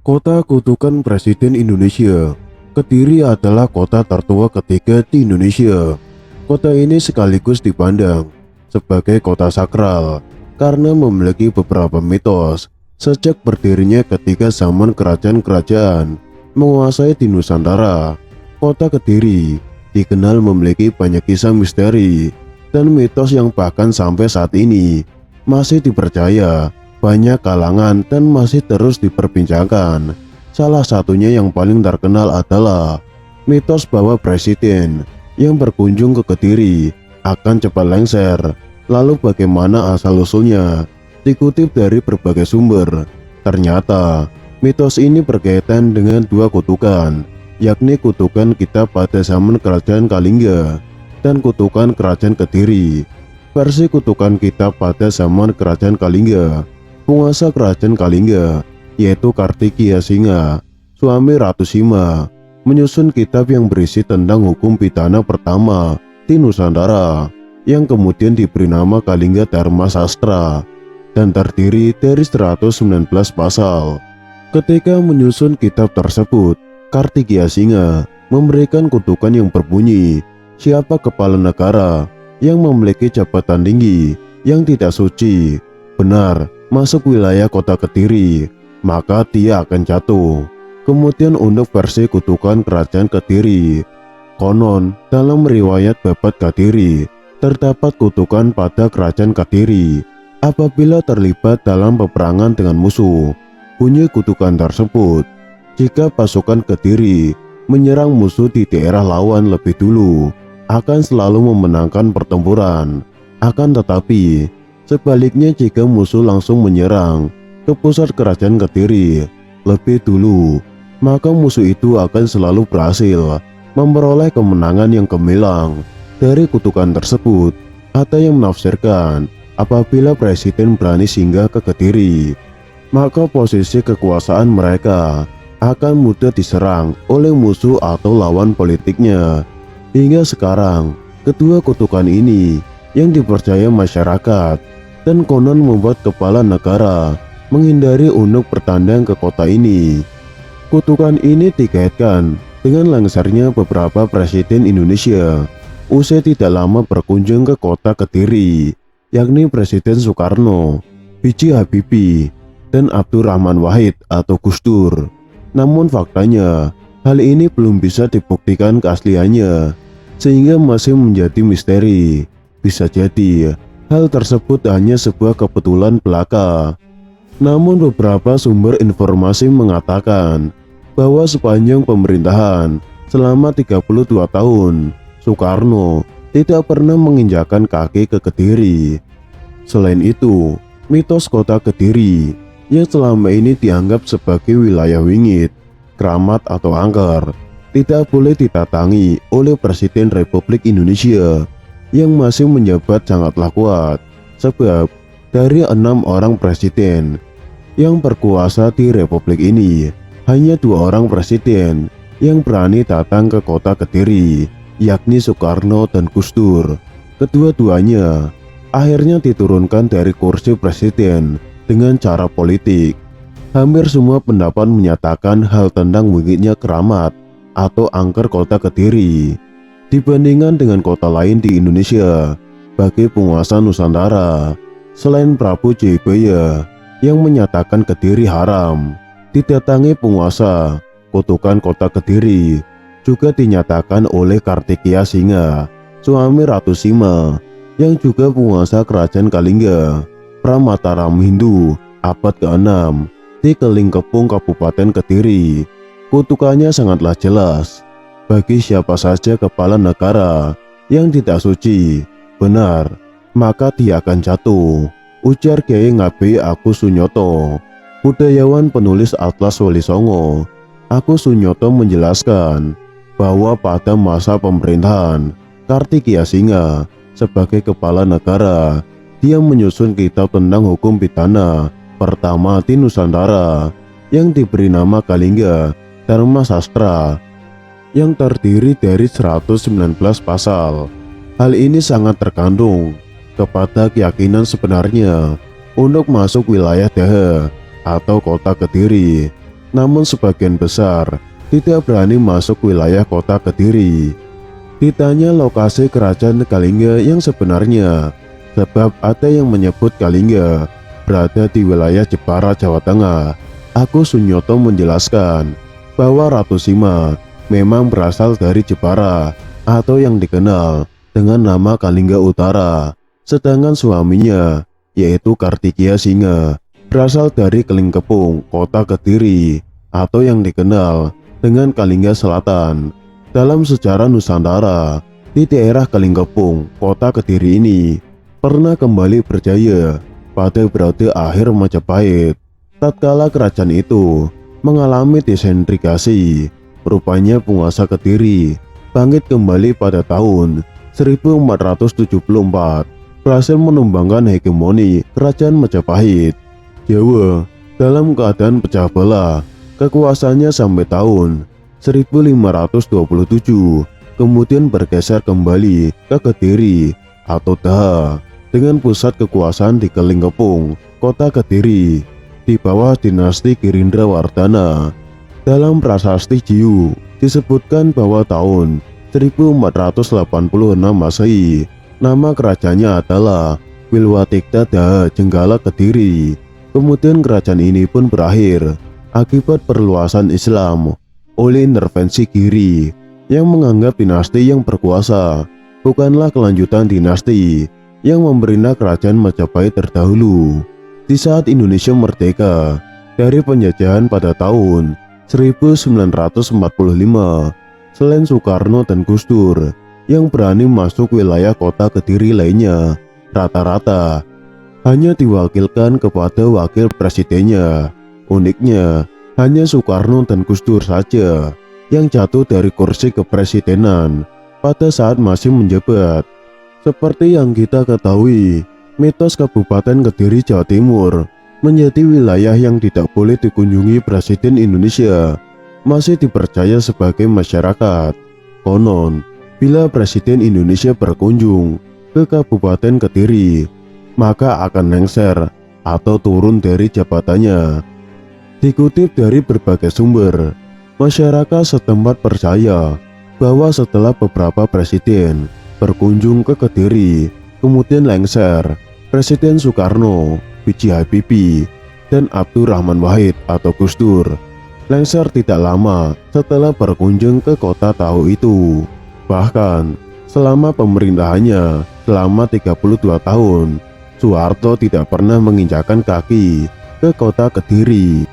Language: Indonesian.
Kota kutukan Presiden Indonesia. Kediri adalah kota tertua ketiga di Indonesia. Kota ini sekaligus dipandang sebagai kota sakral karena memiliki beberapa mitos sejak berdirinya ketika zaman kerajaan-kerajaan menguasai di Nusantara. Kota Kediri dikenal memiliki banyak kisah misteri dan mitos yang bahkan sampai saat ini masih dipercaya banyak kalangan dan masih terus diperbincangkan. Salah satunya yang paling terkenal adalah mitos bahwa presiden yang berkunjung ke Kediri akan cepat lengser. Lalu bagaimana asal-usulnya? Dikutip dari berbagai sumber, ternyata mitos ini berkaitan dengan dua kutukan, yakni kutukan Kitab pada zaman Kerajaan Kalingga dan kutukan Kerajaan Kediri. Versi kutukan Kitab pada zaman Kerajaan Kalingga, penguasa Kerajaan Kalingga yaitu Kartikiasinga, suami Ratu Sima, menyusun kitab yang berisi tentang hukum pidana pertama di Nusantara yang kemudian diberi nama Kalingga Dharma Sastra dan terdiri dari 119 pasal. Ketika menyusun kitab tersebut, Kartikiasinga memberikan kutukan yang berbunyi, siapa kepala negara yang memiliki jabatan tinggi yang tidak suci benar masuk wilayah kota Kediri, maka dia akan jatuh. Kemudian untuk versi kutukan Kerajaan Kediri, konon dalam riwayat Babat Kediri terdapat kutukan pada Kerajaan Kediri apabila terlibat dalam peperangan dengan musuh. Bunyi kutukan tersebut, jika pasukan Kediri menyerang musuh di daerah lawan lebih dulu, akan selalu memenangkan pertempuran. Akan tetapi sebaliknya, jika musuh langsung menyerang ke pusat kerajaan Kediri lebih dulu, maka musuh itu akan selalu berhasil memperoleh kemenangan yang gemilang. Dari kutukan tersebut, ada yang menafsirkan apabila presiden berani singgah ke Kediri, maka posisi kekuasaan mereka akan mudah diserang oleh musuh atau lawan politiknya. Hingga sekarang, kedua kutukan ini yang dipercaya masyarakat dan konon membuat kepala negara menghindari untuk bertandang ke kota ini. Kutukan ini dikaitkan dengan lengsernya beberapa presiden Indonesia usai tidak lama berkunjung ke kota Kediri, yakni Presiden Soekarno, B.J. Habibie, dan Abdurrahman Wahid atau Gus Dur. Namun faktanya, hal ini belum bisa dibuktikan keasliannya, sehingga masih menjadi misteri. Bisa jadi hal tersebut hanya sebuah kebetulan belaka. Namun beberapa sumber informasi mengatakan bahwa sepanjang pemerintahan selama 32 tahun, Soekarno tidak pernah menginjakkan kaki ke Kediri. Selain itu, mitos kota Kediri yang selama ini dianggap sebagai wilayah wingit, keramat atau angker, tidak boleh didatangi oleh Presiden Republik Indonesia yang masih menjabat sangatlah kuat, sebab dari 6 orang presiden yang berkuasa di Republik ini, hanya 2 orang presiden yang berani datang ke kota Kediri, yakni Soekarno dan Gus Dur. Kedua-duanya akhirnya diturunkan dari kursi presiden dengan cara politik. Hampir semua pendapat menyatakan hal tentang wingitnya keramat atau angker kota Kediri dibandingkan dengan kota lain di Indonesia bagi penguasa Nusantara. Selain Prabu Jayabaya yang menyatakan Kediri haram didatangi penguasa, kutukan kota Kediri juga dinyatakan oleh Kartikiasinga, suami Ratu Sima, yang juga penguasa kerajaan Kalingga, Pramataram Hindu abad ke-6 di Kelingkepung Kabupaten Kediri. Kutukannya sangatlah jelas bagi siapa saja kepala negara yang tidak suci benar, maka dia akan jatuh, ujar Kiai Ngabe Agus Sunyoto, budayawan penulis Atlas Wali Songo. Agus Sunyoto menjelaskan bahwa pada masa pemerintahan Kartikiasinga sebagai kepala negara, dia menyusun kitab tentang hukum pidana pertama di Nusantara yang diberi nama Kalingga Dharma Sastra yang terdiri dari 119 pasal. Hal ini sangat tergantung kepada keyakinan sebenarnya untuk masuk wilayah Daha atau kota Kediri. namun sebagian besar tidak berani masuk wilayah kota Kediri. Ditanya lokasi kerajaan Kalingga yang sebenarnya, sebab ada yang menyebut Kalingga berada di wilayah Jepara, Jawa Tengah, Agus Sunyoto menjelaskan bahwa Ratu Sima memang berasal dari Jepara atau yang dikenal dengan nama Kalingga Utara, sedangkan suaminya yaitu Kartikeya Singa berasal dari Kelingkepung, kota Kediri atau yang dikenal dengan Kalingga Selatan. Dalam sejarah Nusantara, di daerah Kelingkepung, kota Kediri ini pernah kembali berjaya pada periode akhir Majapahit. Tatkala kerajaan itu mengalami desentrigasi, rupanya penguasa Kediri bangkit kembali pada tahun 1474, berhasil menumbangkan hegemoni kerajaan Majapahit. Jawa dalam keadaan pecah belah, kekuasaannya sampai tahun 1527, kemudian bergeser kembali ke Kediri atau Daha dengan pusat kekuasaan di Kelingkepung, kota Kediri, di bawah dinasti Girindrawardhana. Dalam prasasti Jiu disebutkan bahwa tahun 1486 Masehi, nama kerajaannya adalah Wilwatikta Daha Jenggala Kediri. Kemudian kerajaan ini pun berakhir akibat perluasan Islam oleh intervensi Giri yang menganggap dinasti yang berkuasa bukanlah kelanjutan dinasti yang memerintah kerajaan Majapahit terdahulu. Di saat Indonesia merdeka dari penjajahan pada tahun 1945, selain Soekarno dan Gus Dur yang berani masuk wilayah kota Kediri lainnya, rata-rata hanya diwakilkan kepada wakil presidennya. Uniknya, hanya Soekarno dan Gus Dur saja yang jatuh dari kursi kepresidenan pada saat masih menjabat. Seperti yang kita ketahui, mitos Kabupaten Kediri, Jawa Timur menjadi wilayah yang tidak boleh dikunjungi Presiden Indonesia masih dipercaya sebagai masyarakat. Konon, bila Presiden Indonesia berkunjung ke Kabupaten Kediri, maka akan lengser atau turun dari jabatannya. Dikutip dari berbagai sumber, masyarakat setempat percaya bahwa setelah beberapa presiden berkunjung ke Kediri, kemudian lengser, Presiden Soekarno, B.J. Habibie, dan Abdurrahman Wahid atau Gus Dur lengser tidak lama setelah berkunjung ke kota Tahu itu. Bahkan, selama pemerintahannya selama 32 tahun, Soeharto tidak pernah menginjakkan kaki ke kota Kediri.